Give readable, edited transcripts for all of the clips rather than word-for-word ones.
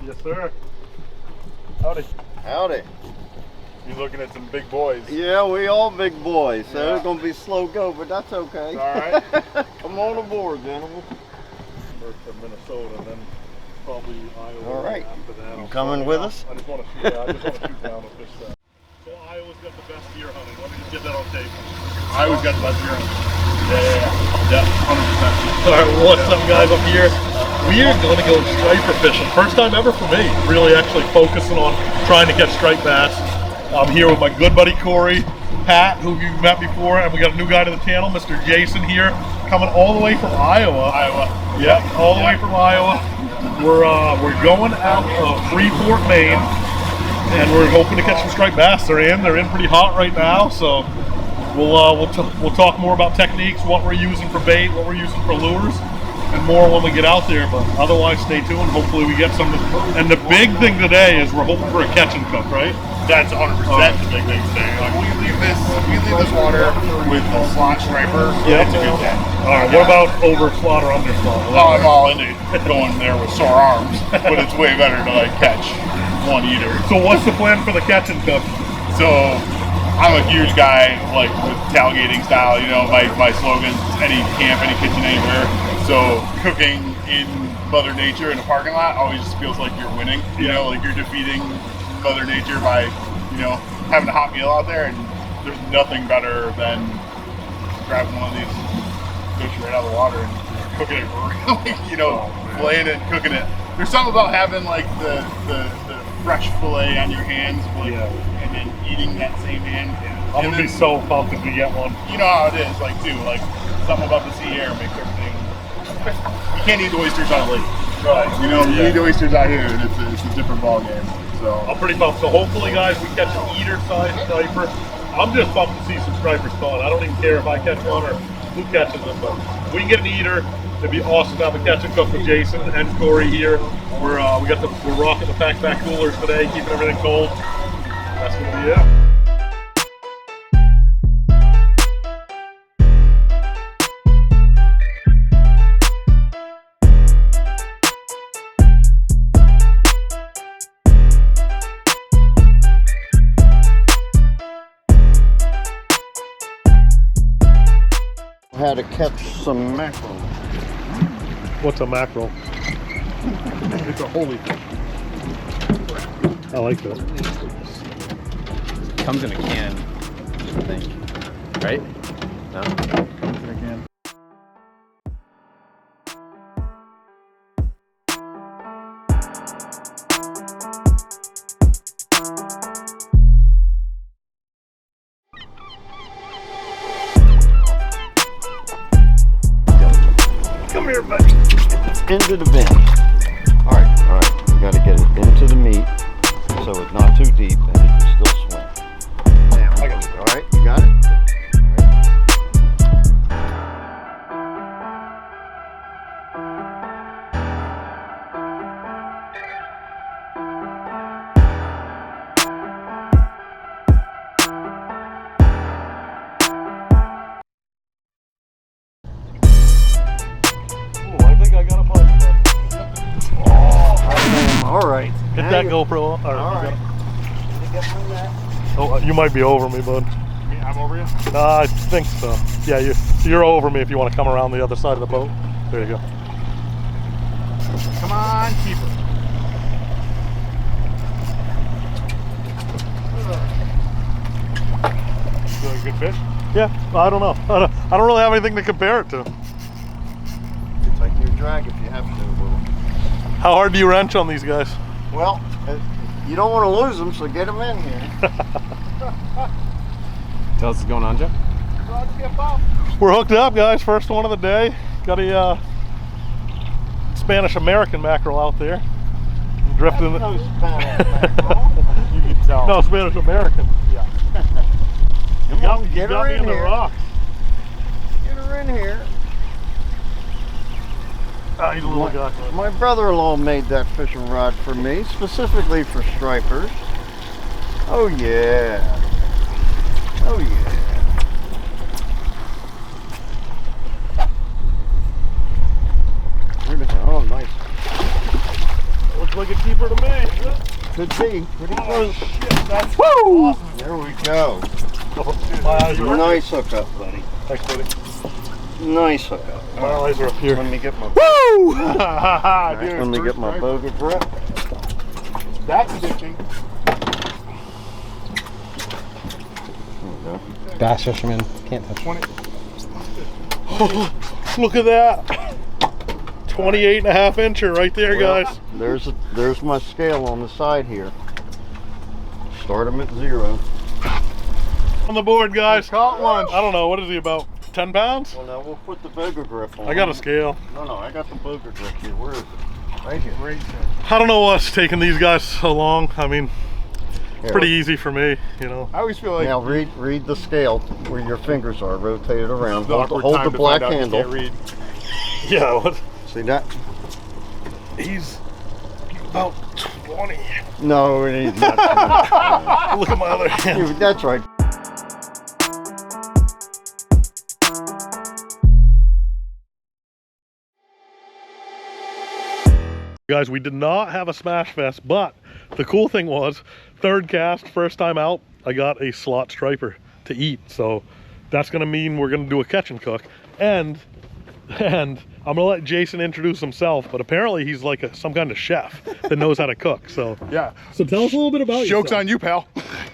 Yes, sir. Howdy. Howdy. You're looking at some big boys. Yeah, we all big boys, so Yeah. it's going to be slow go, but that's okay. All right. Come on aboard, gentlemen. First to Minnesota, and then probably Iowa. All right. After that. You coming with us? I just want to shoot down with this. So Iowa's got the best deer hunting. Let me just get that on tape. Iowa's got the best deer hunting. Yeah, 100%. All right, what's up, guys? Up here, we are going to go striper fishing. First time ever for me. Really, actually focusing on trying to catch striped bass. I'm here with my good buddy Corey, Pat, who you met before, and we got a new guy to the channel, Mr. Jason here, coming all the way from Iowa. Yep, all the way from Iowa. We're going out of Freeport, Maine, and we're hoping to catch some striped bass. They're in pretty hot right now, so we'll talk more about techniques, what we're using for bait, what we're using for lures, and more when we get out there. But otherwise, stay tuned. Hopefully, we get some. And the big thing today is we're hoping for a catch and cook, right? That's 100% the big thing today. Like we leave this water with the slot striper. Yeah, it's a good day. All right. What about over slot or under slot? Oh, I'm all into going there with sore arms, but it's way better to like catch one eater. So what's the plan for the catch and cook? So I'm a huge guy, like with tailgating style. You know, my slogan: any camp, any kitchen, anywhere. So cooking in Mother Nature in a parking lot always just feels like you're winning. You know, like you're defeating Mother Nature by, you know, having a hot meal out there, and there's nothing better than grabbing one of these fish right out of the water and cooking it really, you know, filleting it and cooking it. There's something about having like the fresh fillet on your hands, like, and then eating that same hand. I'm gonna be so pumped if we get one. You know how it is, like too, like something about the sea air makes everything. You can't eat the oysters on lake. Right. You know, you eat the oysters out here, and it's a different ball game. So I'm pretty pumped. So hopefully, guys, we catch an eater-sized striper. I'm just pumped to see some stripers caught. I don't even care if I catch one or who catches them, but if we can get an eater, it'd be awesome to have a catch and cook with Jason and Corey here. We're rocking the PacBak coolers today, keeping everything cold. That's gonna be it. How to catch some mackerel. What's a mackerel? It's a holy thing. I like that. Comes in a can, I think. Right? No? Comes in a can. Come here, buddy. Into the bin. All right. We got to get it into the meat so it's not too deep and it can still swim. Now, I got it. all right, you got it? All right. Hit that GoPro. All right. Oh, you might be over me, bud. I'm over you. I think so. Yeah, you're over me if you want to come around the other side of the boat. There you go. Come on, keeper. Good fish? Yeah, I don't know. I don't really have anything to compare it to. It's like your drag if you have to. How hard do you wrench on these guys? Well, you don't want to lose them, so get them in here. Tell us what's going on, Jeff. We're hooked up, guys. First one of the day. Got a Spanish-American mackerel out there. Drifting. No Spanish mackerel. You can tell. No, Spanish-American. Yeah. Come on, get her in the here. rocks. Get her in here. Ah, he's a little guy. My brother-in-law made that fishing rod for me, specifically for stripers. Oh yeah. Oh yeah. Oh, nice. Looks like a keeper to Could be pretty close. Shit, that's Woo! awesome. There we go. My eyes are Nice hookup, buddy. Thanks, buddy. Nice hookup. My eyes are up here. Let me get my Woo! let me get my boga grip. That's stitching. There we go. Bass fisherman can't touch. 20. Look at that. 28.5 incher right there, Well, guys. there's my scale on the side here. Start them at 0. On the board, guys. Caught one. I don't know, what is he, about 10 pounds? Well, now we'll put the boga grip on. I got a scale. No, I got the boga grip here. Where is it? Right here. Right I don't know what's taking these guys so long. I mean, Here. pretty easy for me, you know. I always feel like Now read the scale where your fingers are. Rotate it around. the awkward Hold time the to black find out you handle. can't read. Yeah, what? See that? He's about 20. No, it ain't not. Look at my other hand. That's right. Guys, we did not have a smash fest, but the cool thing was, third cast, first time out, I got a slot striper to eat. So that's gonna mean we're gonna do a catch and cook. And I'm gonna let Jason introduce himself, but apparently he's like some kind of chef that knows how to cook. So Yeah. so tell us a little bit about Joke's yourself. on you, pal.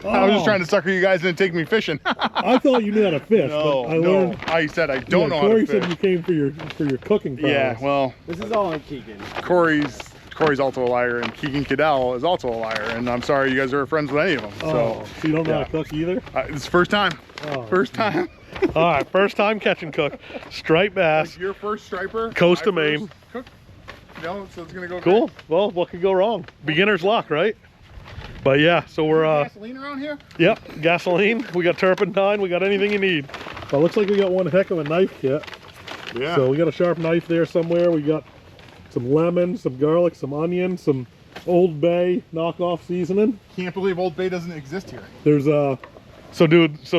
I was Oh. just trying to sucker you guys in and take me fishing. I thought you knew how to fish, No, but I learned. I said I don't know how Corey to said fish. you came for your cooking prowess. Yeah, well, This is all on Keegan. Corey's also a liar, and Keegan Cadell is also a liar, and I'm sorry you guys are friends with any of them. Oh, so you don't know how yeah. to cook either? It's the first time. Oh. First time. All right, first time catch and cook, striped bass. Like your first striper. Coast my of Maine. first Cook. No, so it's gonna go Cool. great. Well, what could go wrong? Beginner's luck, right? But yeah, so we're Gasoline around here? yep, gasoline. We got turpentine. We got anything you need. But looks like we got one heck of a knife kit. Yeah. So we got a sharp knife there somewhere. We got some lemon, some garlic, some onion, some Old Bay knockoff seasoning. Can't believe Old Bay doesn't exist here. There's so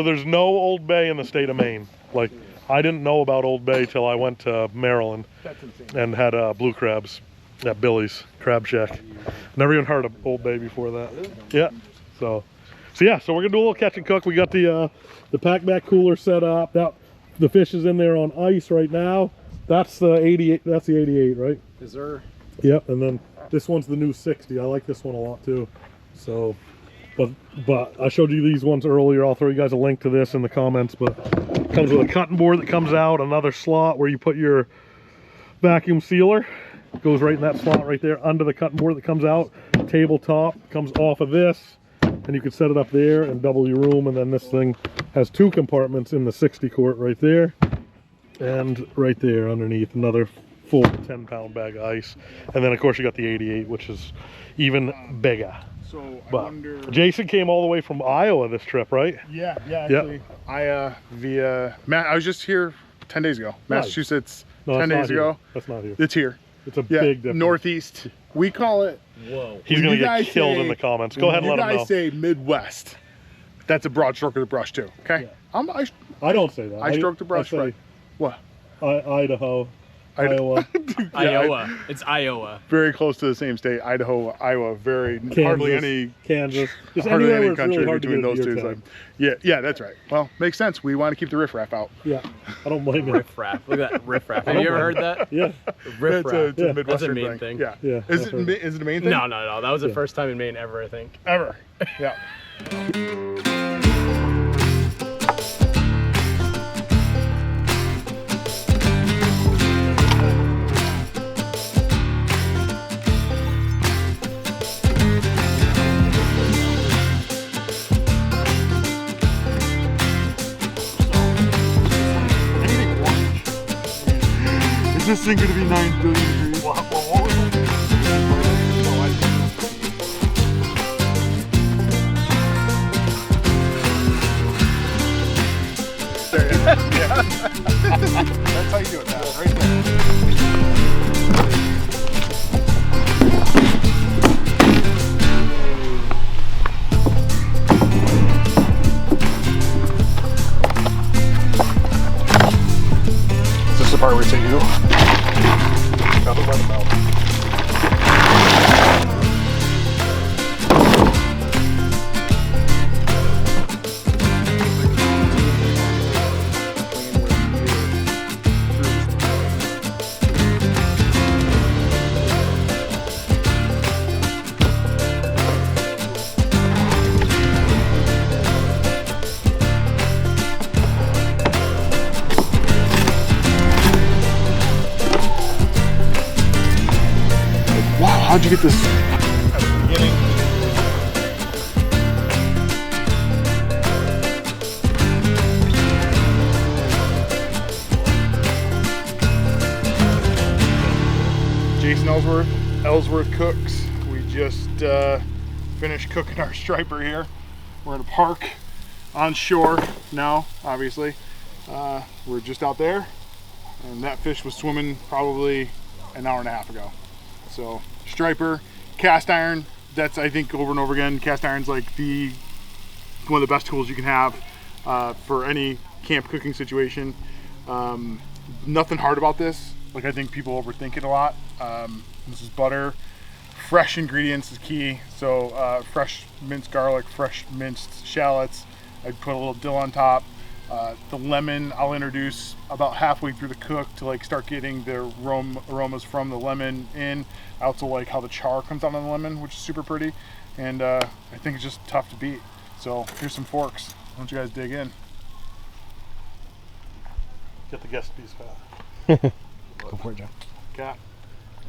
there's no Old Bay in the state of Maine. Like, I didn't know about Old Bay till I went to Maryland That's insane. and had blue crabs at Billy's Crab Shack. Never even heard of Old Bay before that. Yeah. So yeah, so we're gonna do a little catch and cook. We got the PacBak cooler set up. The fish is in there on ice right now. That's the 88. That's the 88, right? Is there? Yep. And then this one's the new 60. I like this one a lot too. So, but I showed you these ones earlier. I'll throw you guys a link to this in the comments. But it comes with a cutting board that comes out, another slot where you put your vacuum sealer. It goes right in that slot right there under the cutting board that comes out. Tabletop comes off of this, and you can set it up there and double your room. And then this thing has 2 compartments in the 60 quart right there, and right there underneath another full 10-pound bag of ice. And then of course you got the 88, which is even bigger. So I But wonder. Jason came all the way from Iowa this trip, right? Yeah, actually. I was just here 10 days ago. Nice. Massachusetts, No, 10 that's days not here. ago. That's not here. It's here. It's a Yeah, big difference. Northeast. We call it. Whoa. He's when gonna you get guys killed say- in the comments. Go ahead and You let him know. guys say Midwest. That's a broad stroke of the brush too. Okay. I don't say that. I stroked the brush. I say Right. What? Idaho, Iowa, Yeah, Iowa. It's Iowa. very close to the same state. Idaho, Iowa. Hardly Kansas, any. Kansas. Just Hardly anywhere any where it's country really hard to between get a those deer two. tag. Like, yeah, that's right. Well, makes sense. We want to keep the riffraff out. Yeah, I don't blame you. Riffraff. Look at that riffraff. Have you ever heard that? Yeah, Riffraff. It's a Yeah. Midwestern That's a Maine thing. Yeah. Yeah, Is I've it heard it. is it a Maine thing? No. That was the Yeah. first time in Maine ever, I think. Ever. Yeah. Is this thing gonna be 9 billion degrees? That's how you do it now, right there. Is this the part where it's at you? Grab it by the mouth. how'd you get this at the beginning? Jason Ellsworth Cooks. We just finished cooking our striper here. We're in a park on shore now, obviously. We're just out there, and that fish was swimming probably an hour and a half ago. So striper, cast iron, that's, I think, over and over again, cast iron's like one of the best tools you can have for any camp cooking situation. Nothing hard about this. Like, I think people overthink it a lot. This is butter. Fresh ingredients is key. So fresh minced garlic, fresh minced shallots. I'd put a little dill on top. The lemon I'll introduce about halfway through the cook to like start getting the aromas from the lemon in. I also like how the char comes out on the lemon, which is super pretty. And I think it's just tough to beat. So here's some forks. Why don't you guys dig in? Get the guest piece back. Go for it, John. Cat.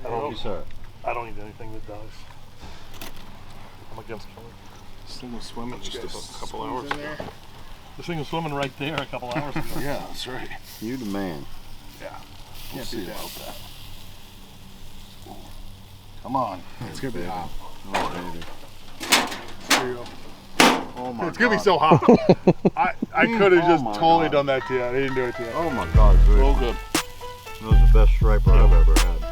I don't, sir. I don't eat anything that dies. I'm against killing. This thing was swimming just a couple hours in there. This thing was swimming right there a couple hours ago. Yeah, that's right. You the man. Yeah. We'll Can't see beat that. about that. Come on. It's gonna be hot. Oh, baby. There you go. Oh my It's gonna be God. so hot. I could have Oh just my totally God. done that to you. I didn't do it to you. Oh my God, dude. Real good. That was the best striper I've ever had.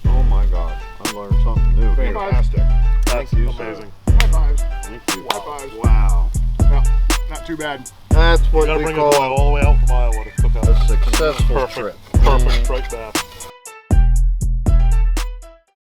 Oh my God. I learned something new here. Fantastic. That's you, amazing. High fives. Thank you. High fives. Wow. No, not too bad. That's You what gotta we bring it all call the way out from Iowa to cook out. a successful Perfect. trip. Perfect striped bass.